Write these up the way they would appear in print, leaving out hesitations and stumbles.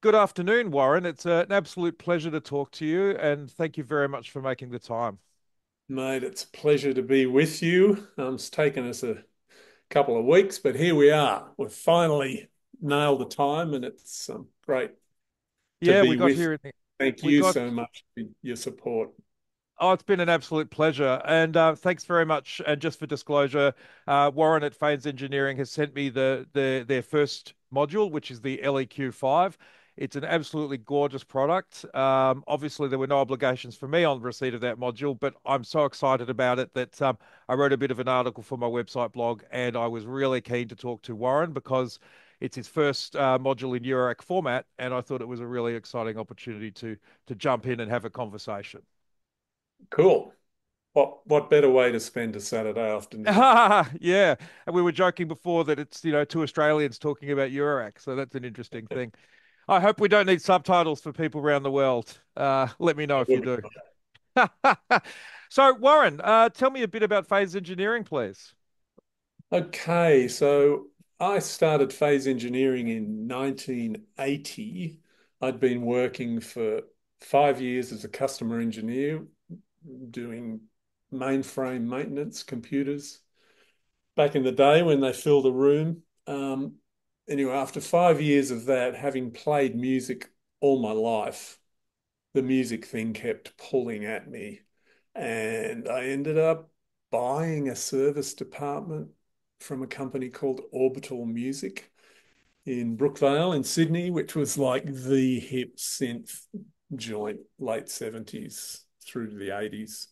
Good afternoon, Warren. It's an absolute pleasure to talk to you, and thank you very much for making the time. Mate, it's a pleasure to be with you. It's taken us a couple of weeks, but here we are. We've finally nailed the time, and it's great to Yeah, we be got with you. here in the, Thank we you got so much for your support. Oh, it's been an absolute pleasure. And thanks very much. And just for disclosure, Warren at Fanes Engineering has sent me their first module, which is the LEQ-5. It's an absolutely gorgeous product. Obviously, there were no obligations for me on receipt of that module, but I'm so excited about it that I wrote a bit of an article for my website blog, and I was really keen to talk to Warren because it's his first module in Eurorack format, and I thought it was a really exciting opportunity to jump in and have a conversation. Cool. What better way to spend a Saturday afternoon? Yeah, and we were joking before that it's two Australians talking about Eurorack, so that's an interesting thing. I hope we don't need subtitles for people around the world. Let me know if you do. So, Warren, tell me a bit about phase engineering, please. Okay, so I started phase engineering in 1980. I'd been working for 5 years as a customer engineer, doing mainframe maintenance computers back in the day when they filled a room. Anyway, after 5 years of that, having played music all my life, the music thing kept pulling at me. And I ended up buying a service department from a company called Orbital Music in Brookvale in Sydney, which was like the hip synth joint, late 70s through to the 80s.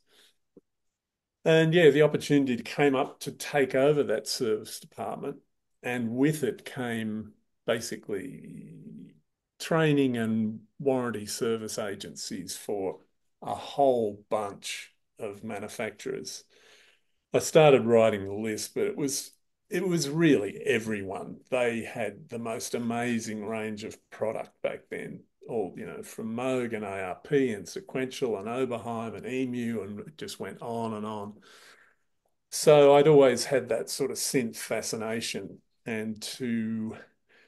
And yeah, the opportunity came up to take over that service department. And with it came basically training and warranty service agencies for a whole bunch of manufacturers. I started writing the list, but it was really everyone. They had the most amazing range of product back then. All, from Moog and ARP and Sequential and Oberheim and Emu, and it just went on and on. So I'd always had that sort of synth fascination, and to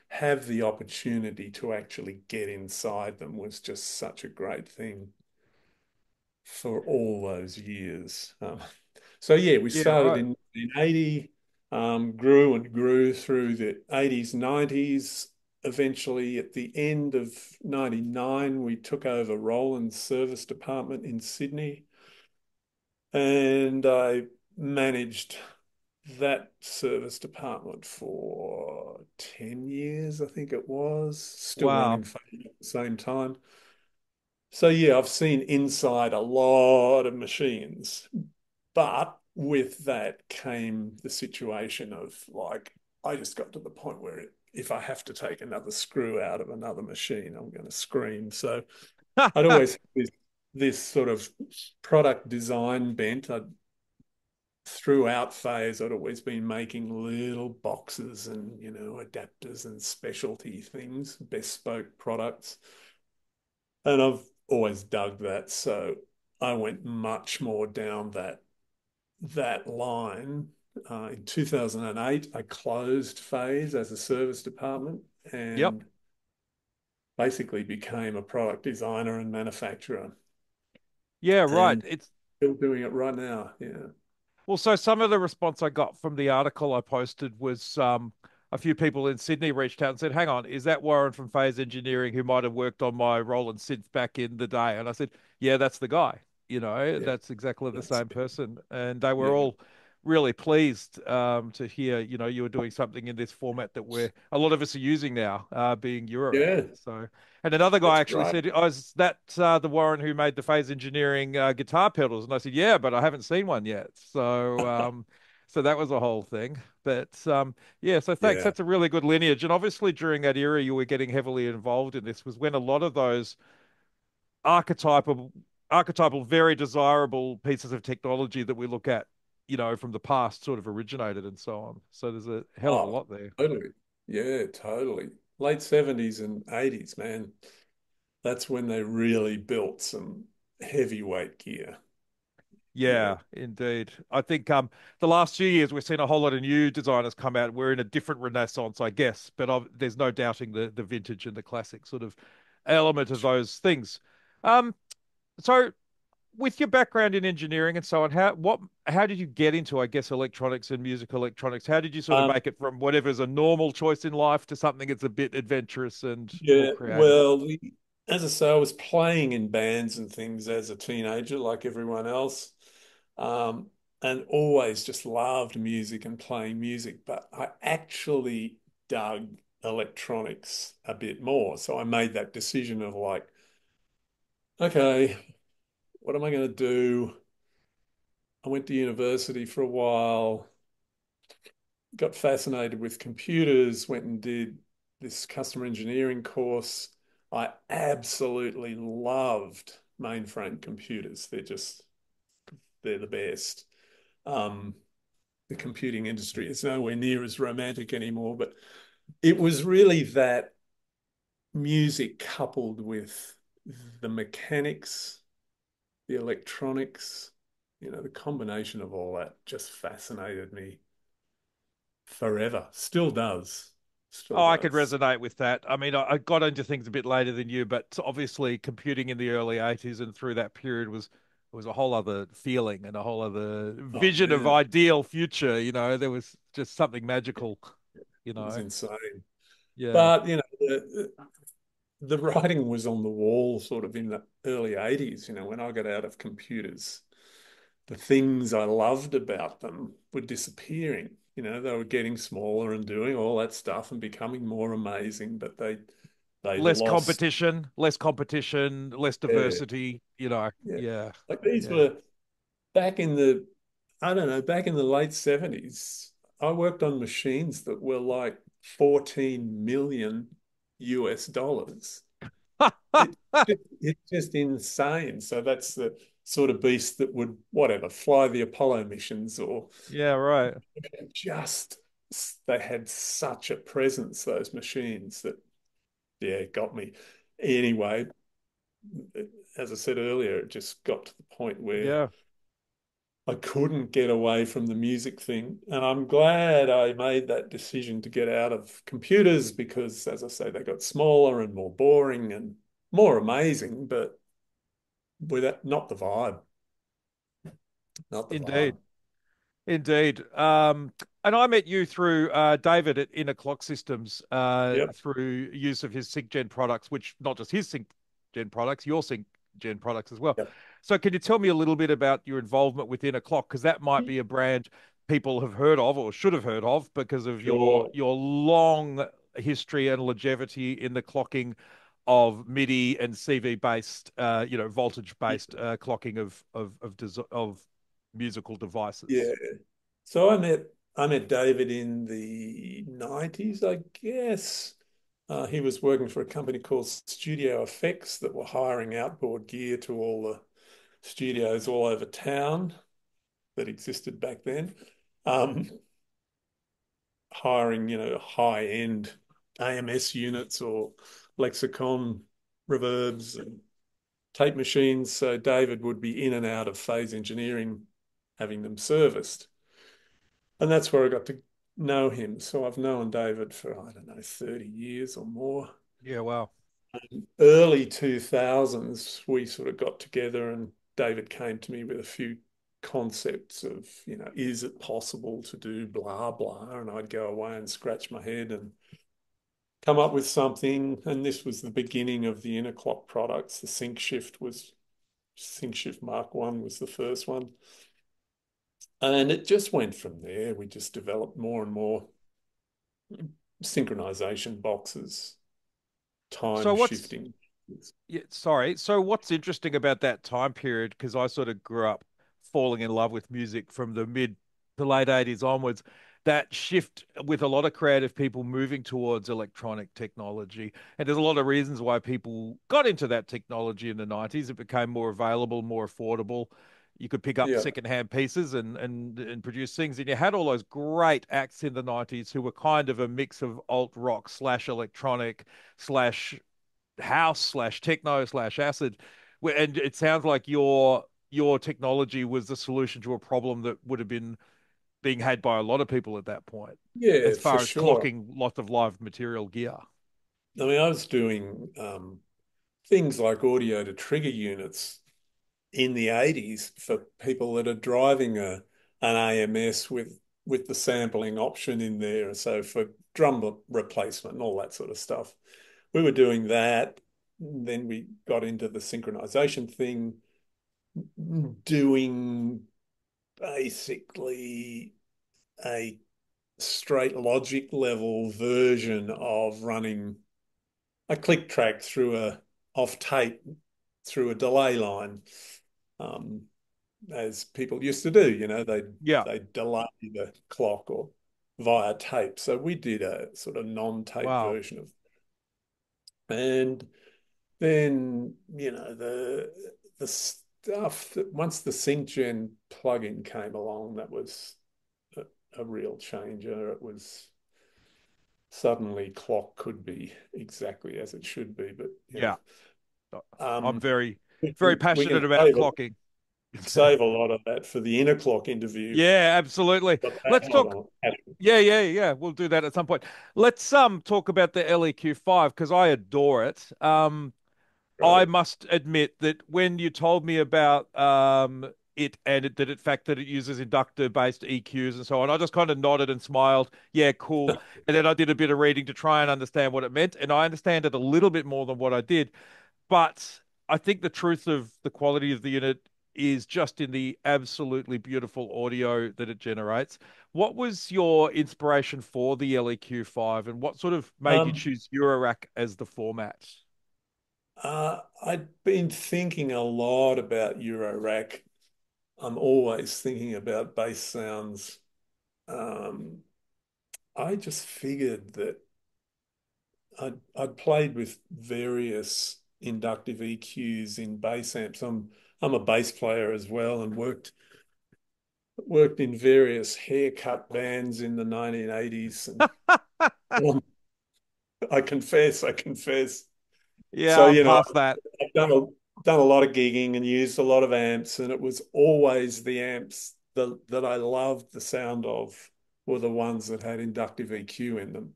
have the opportunity to actually get inside them was just such a great thing for all those years. So yeah, we Yeah, started right. in 80, grew and grew through the 80s, 90s. Eventually, at the end of 99, we took over Roland's service department in Sydney, and I managed that service department for 10 years, I think it was, still Wow. running Fame at the same time. So yeah, I've seen inside a lot of machines, but with that came the situation of like, I just got to the point where if I have to take another screw out of another machine, I'm going to scream. So I'd always had this sort of product design bent. Throughout phase, I'd always been making little boxes and, adapters and specialty things, bespoke products. And I've always dug that. So I went much more down that line. In 2008, I closed phase as a service department Yep. and basically became a product designer and manufacturer. Yeah, right. And still doing it right now. Yeah. Well, so some of the response I got from the article I posted was a few people in Sydney reached out and said, "Hang on, is that Warren from Phase Engineering who might have worked on my Roland synth back in the day?" And I said, "Yeah, that's the guy. Yeah. That's exactly the That's same person." And they were yeah. all really pleased to hear, you were doing something in this format that we're a lot of us are using now, being Eurorack. Yeah. So, and another guy That's actually great. said, "Oh, is that the Warren who made the Phase Engineering guitar pedals?" And I said, "Yeah, but I haven't seen one yet." So that was a whole thing. But yeah, so thanks. Yeah. That's a really good lineage. And obviously, during that era, you were getting heavily involved in this. Was when a lot of those archetypal, archetypal, very desirable pieces of technology that we look at, from the past, sort of originated and so on. So there's a hell of a Oh, lot there. totally. Yeah, totally. Late 70s and 80s, man. That's when they really built some heavyweight gear. Yeah, Yeah, indeed. I think the last few years we've seen a whole lot of new designers come out. We're in a different renaissance, I guess, but there's no doubting the vintage and the classic sort of element of those things. Um, so with your background in engineering and so on, how did you get into, I guess, electronics and music electronics? How did you sort of um, make it from whatever's a normal choice in life to something that's a bit adventurous and more yeah. creative? Well, as I say, I was playing in bands and things as a teenager, like everyone else, um, and always just loved music and playing music. But I actually dug electronics a bit more, so I made that decision of like, okay, what am I going to do? I went to university for a while, got fascinated with computers, went and did this customer engineering course. I absolutely loved mainframe computers. They're the best. Um, the computing industry is nowhere near as romantic anymore, but it was really that music coupled with the mechanics, the electronics, the combination of all that just fascinated me forever. Still does. Still Oh, I could does. resonate with that. I mean, I got into things a bit later than you, but obviously computing in the early 80s and through that period was a whole other feeling and a whole other Oh vision of man, ideal future. There was just something magical, you it was know. insane. Yeah. But the writing was on the wall sort of in the early 80s, when I got out of computers. The things I loved about them were disappearing. They were getting smaller and doing all that stuff and becoming more amazing, but they'd lost. Less competition, less Yeah, diversity, yeah. Yeah. Like these Yeah. were back in the, I don't know, back in the late 70s. I worked on machines that were like 14 million US dollars. It, it's just insane. So that's the sort of beast that would, whatever, fly the Apollo missions or Yeah, right. just, they had such a presence, those machines, that, yeah, got me. Anyway, as I said earlier, it just got to the point where Yeah. I couldn't get away from the music thing. And I'm glad I made that decision to get out of computers because, as I say, they got smaller and more boring and more amazing, but without not the vibe, not the Indeed. vibe. Indeed. And I met you through David at Inner Clock Systems Yep. through use of his SyncGen products, which not just his SyncGen products, your SyncGen products as well. Yep. So can you tell me a little bit about your involvement with Inner Clock? Because that might be a brand people have heard of or should have heard of because of your Sure. your long history and longevity in the clocking of MIDI and CV based, voltage based clocking of musical Yeah. devices. So I met David in the 90s, I guess. He was working for a company called Studio Effects that were hiring outboard gear to all the studios all over town that existed back then. Um, Hiring, high-end AMS units or lexicon reverbs and tape machines. So David would be in and out of Phase Engineering having them serviced. And that's where I got to know him. So I've known David for, I don't know, 30 years or more. Yeah, wow. Early 2000s, we sort of got together and David came to me with a few concepts of, is it possible to do blah, blah? And I'd go away and scratch my head and come up with something. And this was the beginning of the interclock products. The Sync Shift Mark One was the first one. And it just went from there. We just developed more and more synchronization boxes, So time what's shifting. Yeah, sorry. So what's interesting about that time period? Because I sort of grew up falling in love with music from the mid to late 80s onwards. That shift with a lot of creative people moving towards electronic technology. And there's a lot of reasons why people got into that technology in the 90s. It became more available, more affordable. You could pick up Yeah, secondhand pieces and produce things. And you had all those great acts in the 90s who were kind of a mix of alt rock slash electronic slash house slash techno slash acid. And it sounds like you're your technology was the solution to a problem that would have been being had by a lot of people at that point, Yeah, as for far as sure. clocking lots of live material gear. I mean, I was doing things like audio to trigger units in the 80s for people that are driving an AMS with the sampling option in there. So for drum replacement and all that sort of stuff. We were doing that. Then we got into the synchronization thing, doing basically a straight logic level version of running a click track through a off tape through a delay line, um, as people used to do. Yeah. They delay the clock or via tape. So we did a sort of non-tape Wow. version of, and then the stuff that once the SyncGen plugin came along, that was a, a real changer. It was suddenly clock could be exactly as it should be, but Yeah. I'm um, very, we very can passionate about clocking. save a lot of that for the inner clock interview. Yeah, absolutely. Got that Let's one talk. on. Yeah, yeah, yeah. We'll do that at some point. Let's talk about the LEQ-5 because I adore it. I Right. must admit that when you told me about it and that in fact that it uses inductor based EQs and so on, I just kind of nodded and smiled. Yeah, cool. And then I did a bit of reading to try and understand what it meant, and I understand it a little bit more than what I did. But I think the truth of the quality of the unit is just in the absolutely beautiful audio that it generates. What was your inspiration for the LEQ-5 and what sort of made you Um, choose Eurorack as the format? I'd been thinking a lot about Eurorack. I'm always thinking about bass sounds. Um, I just figured that I'd played with various inductive EQs in bass amps. I'm a bass player as well and worked in various haircut bands in the 1980s. And um, I confess. Yeah, So, I'm past that. I've done a lot of gigging and used a lot of amps, and it was always the amps that I loved the sound of were the ones that had inductive EQ in them.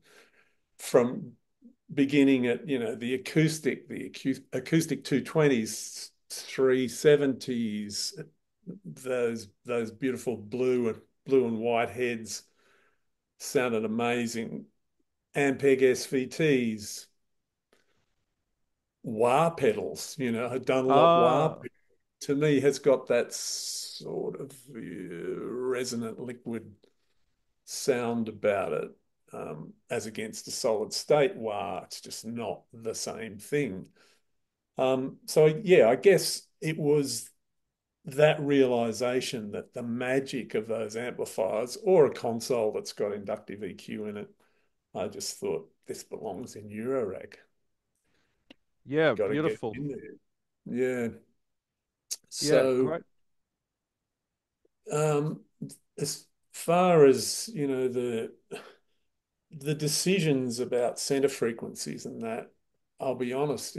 From beginning at, the acoustic 220s, 370s, those beautiful blue and white heads sounded amazing. Ampeg SVTs, wah pedals, had done a lot wah, Ah, to me has got that sort of resonant liquid sound about it, as against a solid state wah. It's just not the same thing. So yeah, I guess it was that realization that the magic of those amplifiers or a console that's got inductive EQ in it, I just thought this belongs in Eurorack. yeah, Got to get beautiful. in there. Yeah. Yeah, So great. um, as far as the decisions about center frequencies and that, I'll be honest,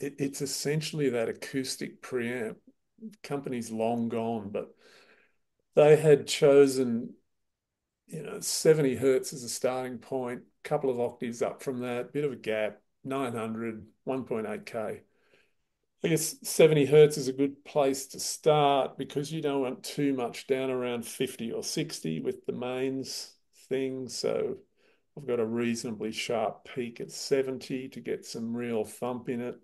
it's essentially that acoustic preamp. Company's long gone, but they had chosen 70 hertz as a starting point, couple of octaves up from that, bit of a gap, 900, 1.8K. I guess 70 hertz is a good place to start because you don't want too much down around 50 or 60 with the mains thing. So I've got a reasonably sharp peak at 70 to get some real thump in it.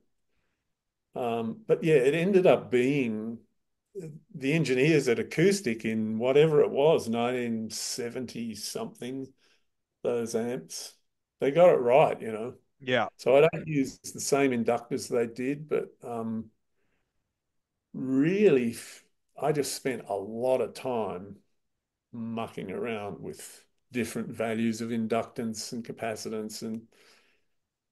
But yeah, it ended up being the engineers at Acoustic in whatever it was, 1970 something, those amps, they got it right. Yeah, So I don't use the same inductors they did, but really, I just spent a lot of time mucking around with different values of inductance and capacitance. And,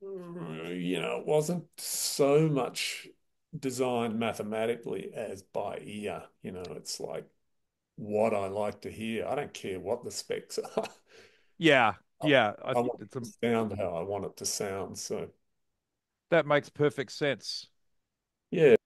it wasn't so much designed mathematically as by ear. It's like what I like to hear. I don't care what the specs are. yeah, yeah. I want It's it to sound how I want it to sound. So, that makes perfect sense. yeah.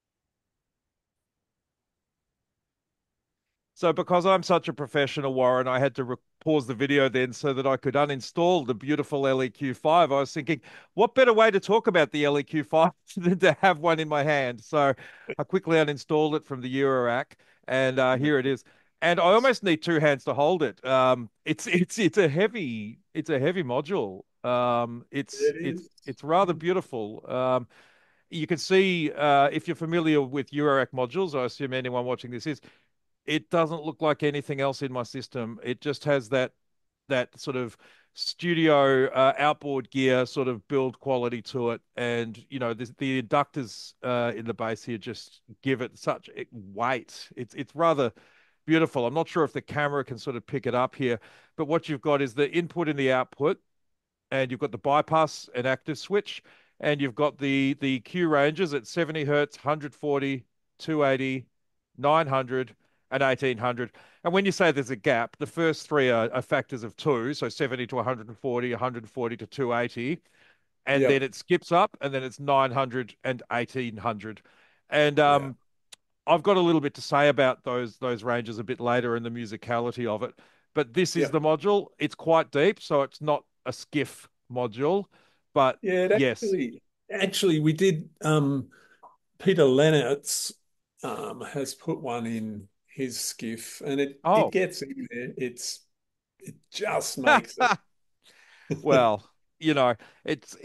So because I'm such a professional, Warren, I had to pause the video then so that I could uninstall the beautiful LEQ-5. I was thinking, what better way to talk about the LEQ-5 than to have one in my hand? So I quickly uninstalled it from the Eurorack, and here it is. And I almost need two hands to hold it. It's a heavy module. It's It it's is. it's rather beautiful. You can see if you're familiar with Eurorack modules, I assume anyone watching this is, it doesn't look like anything else in my system. It just has that sort of studio outboard gear sort of build quality to it, and the inductors in the base here just give it such weight. It's rather beautiful. I'm not sure if the camera can sort of pick it up here, but what you've got is the input and the output, and you've got the bypass and active switch, and you've got the Q ranges at 70 hertz, 140, 280, 900, and 1800. And when you say there's a gap, the first three are factors of two, so 70 to 140, 140 to 280, and then Yep. it skips up, and then it's 900 and 1800. And Yeah. I've got a little bit to say about those ranges a bit later in the musicality of it. But this is the Yep. module. It's quite deep, so it's not a skiff module. But Yeah, it yes. actually we did Peter Lennertz has put one in his skiff and it Oh, gets in there. It just makes it. well, you know, it's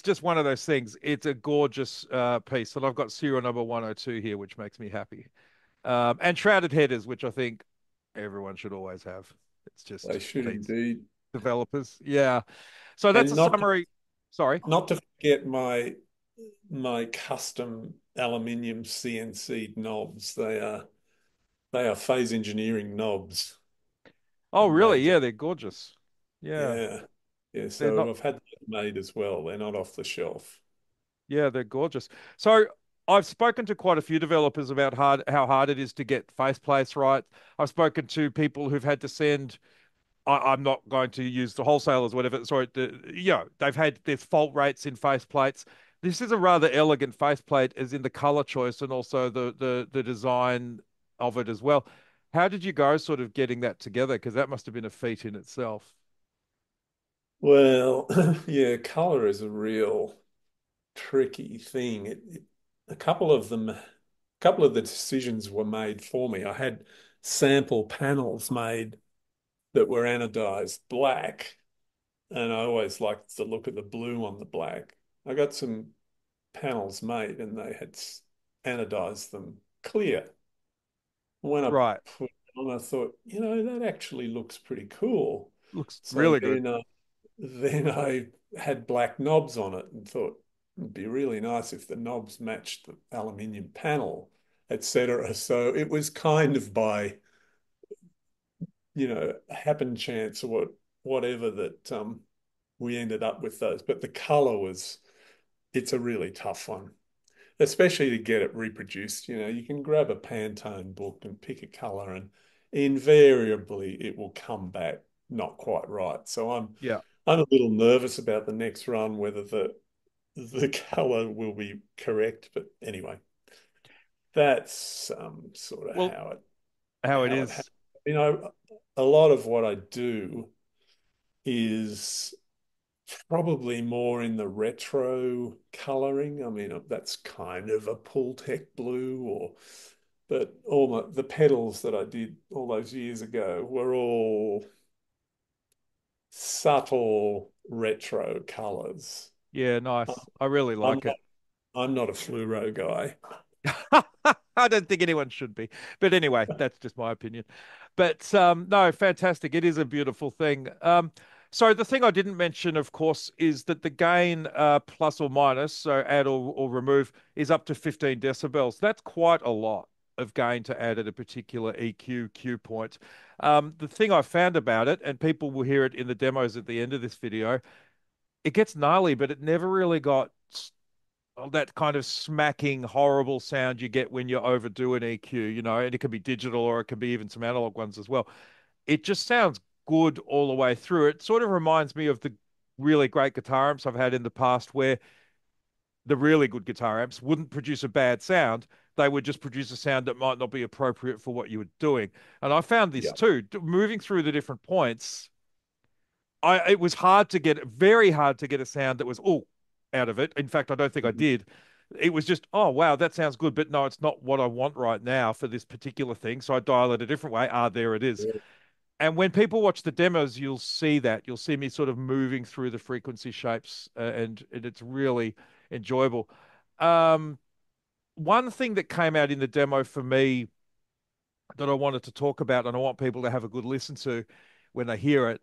just one of those things. It's a gorgeous piece, and I've got serial number 102 here, which makes me happy. And shrouded headers, which I think everyone should always have. It's They just should needs indeed. developers. Yeah. So that's And a summary. Sorry. not to forget my custom aluminium CNC knobs. They are phase engineering knobs, Oh, and really? they just Yeah, they're gorgeous. Yeah. yeah. Yeah, They're so not, I've had those made as well. They're not off the shelf. yeah, they're gorgeous. So I've spoken to quite a few developers about how hard it is to get faceplates right. I've spoken to people who've had to send, I'm not going to use the wholesalers, whatever. Sorry, they've had there's fault rates in faceplates. This is a rather elegant faceplate, as in the color choice and also the design of it as well. How did you go sort of getting that together? Because that must have been a feat in itself. Well, yeah, color is a real tricky thing. A couple of them, a couple of the decisions were made for me. I had sample panels made that were anodized black, and I always liked the look of the blue on the black. I got some panels made, and they had anodized them clear. When I Right. put it on, I thought, that actually looks pretty cool. Looks So really good. then I had black knobs on it and thought it'd be really nice if the knobs matched the aluminium panel, etc. So it was kind of by, happen chance or whatever that we ended up with those. But the color it's a really tough one, especially to get it reproduced. You can grab a Pantone book and pick a color, and invariably it will come back not quite right. So Yeah. I'm a little nervous about the next run, whether the color will be correct. But anyway, that's sort of Well, how it how it how it happens. is. A lot of what I do is probably more in the retro coloring. I mean, that's kind of a Pultec blue, but the pedals that I did all those years ago were all subtle retro colors. Yeah, I'm nice. I really I'm like it. not I'm not a fluoro guy. I don't think anyone should be. But anyway, that's just my opinion. But no, fantastic. It is a beautiful thing. So the thing I didn't mention, of course, is that the gain plus or minus, so add or remove, is up to 15 decibels. That's quite a lot of gain to add at a particular EQ cue point. The thing I found about it, and people will hear it in the demos at the end of this video, it gets gnarly, but it never really got that kind of smacking, horrible sound you get when you overdo an EQ, and it can be digital or it can be even some analog ones as well. It just sounds good all the way through. It sort of reminds me of the really great guitar amps I've had in the past where the really good guitar amps wouldn't produce a bad sound, they would just produce a sound that might not be appropriate for what you were doing. And I found this Yeah. too, moving through the different points. It was very hard to get a sound that was out of it. In fact, I don't think I Mhm. did. It was just, oh wow, that sounds good, but no, it's not what I want right now for this particular thing. So I dial it a different way. Ah, there it is. Yeah. And when people watch the demos, you'll see that. You'll see me sort of moving through the frequency shapes, and it's really enjoyable. Um, One thing that came out in the demo for me that I wanted to talk about, and I want people to have a good listen to when they hear it,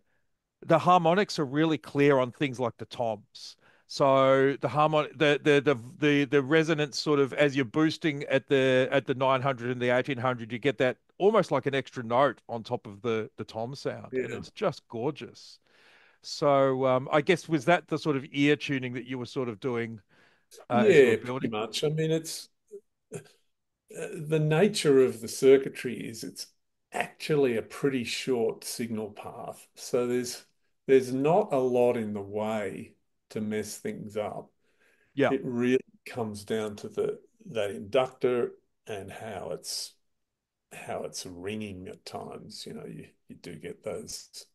the harmonics are really clear on things like the toms. So the harmonic, the resonance sort of as you're boosting at the 900 and the 1800, you get that almost like an extra note on top of the tom sound, and Yeah. it's just gorgeous. So I guess was that the sort of ear tuning that you were sort of doing as you were Yeah, pretty building? much. I mean, it's the nature of the circuitry is it's actually a pretty short signal path. So there's not a lot in the way to mess things up. Yeah, It really comes down to the that inductor and how it's ringing at times. You know, you do get those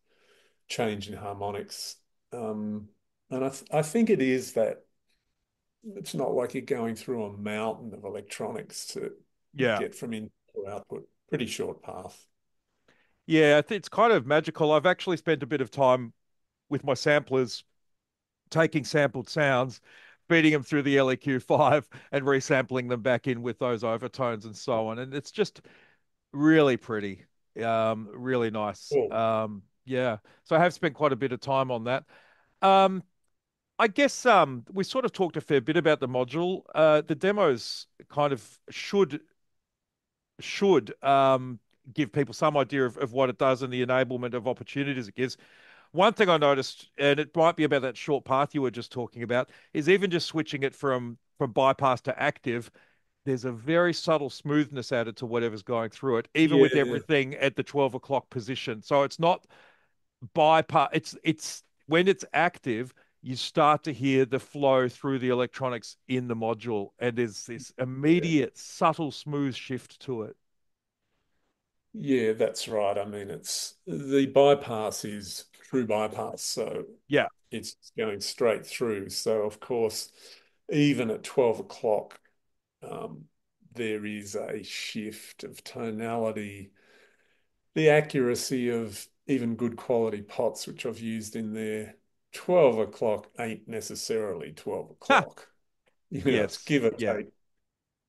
change in harmonics. And I think it is that it's not like you're going through a mountain of electronics to yeah, get from input to output. Pretty short path. yeah. It's kind of magical. I've actually spent a bit of time with my samplers taking sampled sounds, feeding them through the LEQ-5 and resampling them back in with those overtones and so on. And it's just really pretty, really nice. Cool. Yeah. So I have spent quite a bit of time on that. Um, I guess we sort of talked a fair bit about the module. The demos kind of should give people some idea of what it does and the enablement of opportunities it gives. One thing I noticed, and it might be about that short path you were just talking about, is even just switching it from bypass to active, there's a very subtle smoothness added to whatever's going through it, even with Yeah, everything at the 12 o'clock position. So it's not bypass, it's when it's active, you start to hear the flow through the electronics in the module, and there's this yeah, immediate, subtle, smooth shift to it. yeah, that's right. I mean, it's the bypass is true bypass, so Yeah. it's going straight through. So of course, even at 12 o'clock, um, there is a shift of tonality. The accuracy of even good quality pots, which I've used in there, 12 o'clock ain't necessarily 12 Ha! o'clock. You know, it's Yes. give or Yeah. take.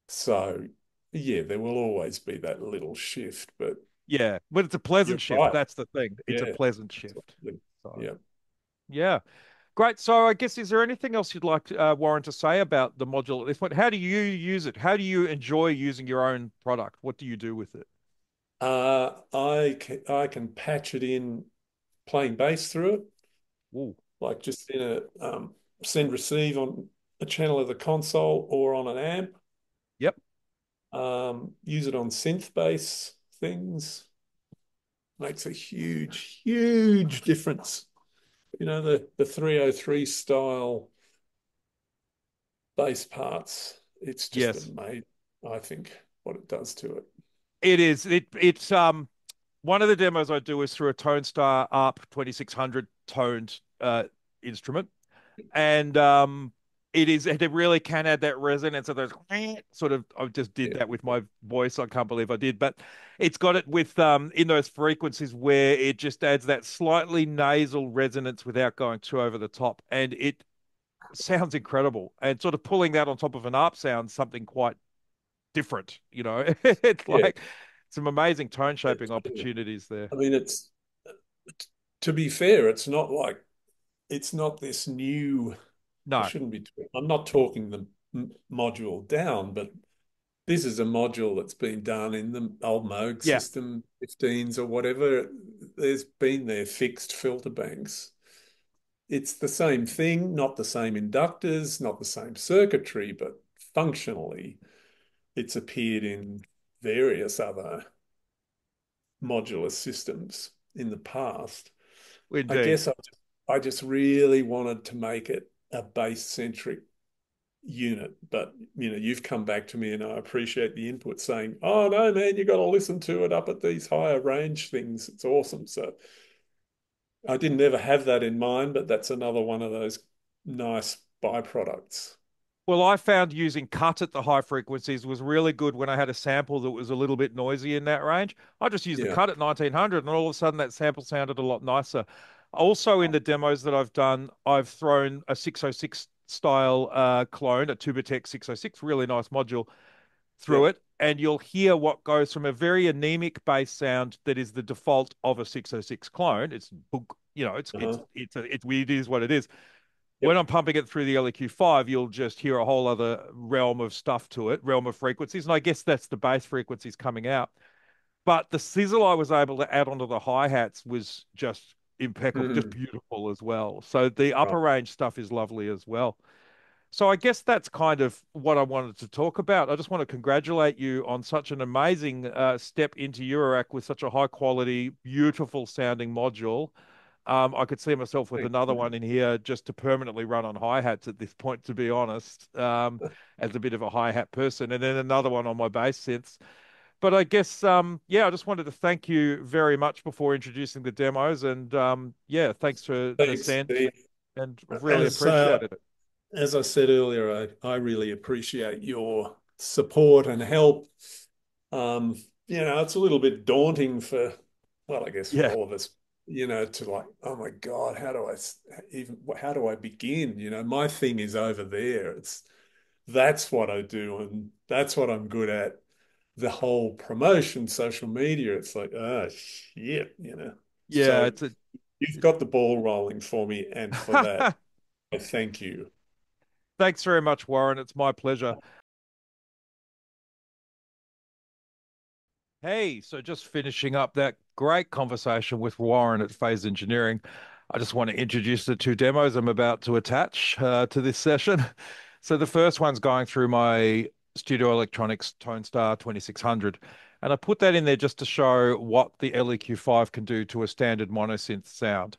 So, yeah, there will always be that little shift, but Yeah. But it's a pleasant you're shift. right. That's the thing. It's a Yeah, pleasant shift. absolutely. So, Yeah. yeah. Great. So, I guess, is there anything else you'd like, Warren, to say about the module at this point? How do you use it? How do you enjoy using your own product? What do you do with it? I can patch it in playing bass through it, Ooh. like just in a send receive on a channel of the console or on an amp. Yep. Use it on synth bass things. Makes a huge, huge difference. You know, the 303 style bass parts. It's just Yes. amazing, I think, what it does to it. It is. It's one of the demos I do is through a Tone Star ARP 2600 toned instrument. And it really can add that resonance of those sort of. I just did Yeah, that with my voice. I can't believe I did, but it's got it with in those frequencies where it just adds that slightly nasal resonance without going too over the top, and it sounds incredible. And sort of pulling that on top of an ARP sounds something quite different. It's yeah, like some amazing tone yeah, shaping totally. opportunities there. I mean, it's to be fair, it's not like it's not this new. I No, shouldn't be. I'm not talking the module down, but this is a module that's been done in the old Moog yeah, system 15s or whatever. There's been their fixed filter banks. It's the same thing, not the same inductors, not the same circuitry, but functionally, it's appeared in various other modular systems in the past. I indeed. guess I just really wanted to make it a bass centric unit. But you've come back to me, and I appreciate the input saying, "Oh no, man, you got to listen to it up at these higher range things. It's awesome." So I didn't ever have that in mind, but that's another one of those nice byproducts. Well, I found using cut at the high frequencies was really good when I had a sample that was a little bit noisy in that range. I just used the Yeah. cut at 1900 and all of a sudden that sample sounded a lot nicer. Also, in the demos that I've done, I've thrown a 606 style clone, a Tubatech 606, really nice module through Yep. it, and you'll hear what goes from a very anemic bass sound that is the default of a 606 clone. It's Uh-huh. it is what it is. When Yep. I'm pumping it through the LEQ-5, you'll just hear a whole other realm of stuff to it, realm of frequencies. And I guess that's the bass frequencies coming out. But the sizzle I was able to add onto the hi-hats was just impeccable, just Mhm. beautiful as well. So the Right. upper range stuff is lovely as well. So I guess that's kind of what I wanted to talk about. I just want to congratulate you on such an amazing step into Eurorack with such a high quality, beautiful sounding module. I could see myself with Thanks, another man. one in here just to permanently run on hi-hats at this point, to be honest, as a bit of a hi-hat person, and then another one on my bass synths. But I guess, yeah, I just wanted to thank you very much before introducing the demos, and yeah, thanks for the Thanks, send, Steve. and I've really As appreciated it. as I said earlier, I really appreciate your support and help. Um, it's a little bit daunting for, well, I guess for Yeah, all of us, to like, oh my God, how do I begin? My thing is over there. That's what I do, and that's what I'm good at. The whole promotion, social media, it's like, oh shit. yeah, So it's a. you've got the ball rolling for me, and for that, I thank you. Thanks very much, Warren. It's my pleasure. Hey, so just finishing up that great conversation with Warren at Phase Engineering, I just want to introduce the two demos I'm about to attach to this session. So the first one's going through my Studio Electronics ToneStar 2600, and I put that in there just to show what the LEQ-5 can do to a standard monosynth sound.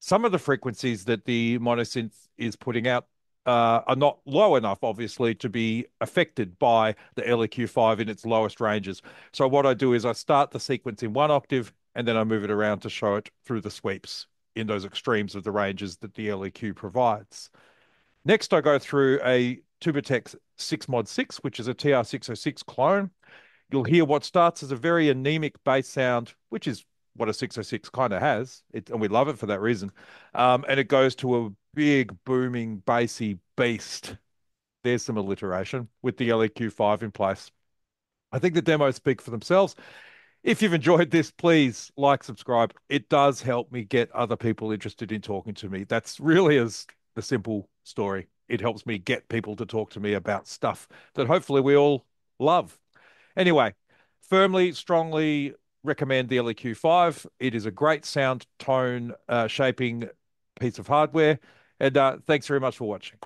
Some of the frequencies that the monosynth is putting out are not low enough, obviously, to be affected by the LEQ-5 in its lowest ranges. So what I do is I start the sequence in one octave and then I move it around to show it through the sweeps in those extremes of the ranges that the LEQ provides. Next, I go through a Tubatex 6 Mod 6, which is a TR606 clone. You'll hear what starts as a very anemic bass sound, which is what a 606 kind of has, and we love it for that reason. And it goes to a big, booming, bassy beast. There's some alliteration with the LEQ-5 in place. I think the demos speak for themselves. If you've enjoyed this, please like, subscribe. It does help me get other people interested in talking to me. That's really as the simple story. It helps me get people to talk to me about stuff that hopefully we all love. Anyway, firmly, strongly recommend the LEQ-5. It is a great sound tone shaping piece of hardware. And thanks very much for watching.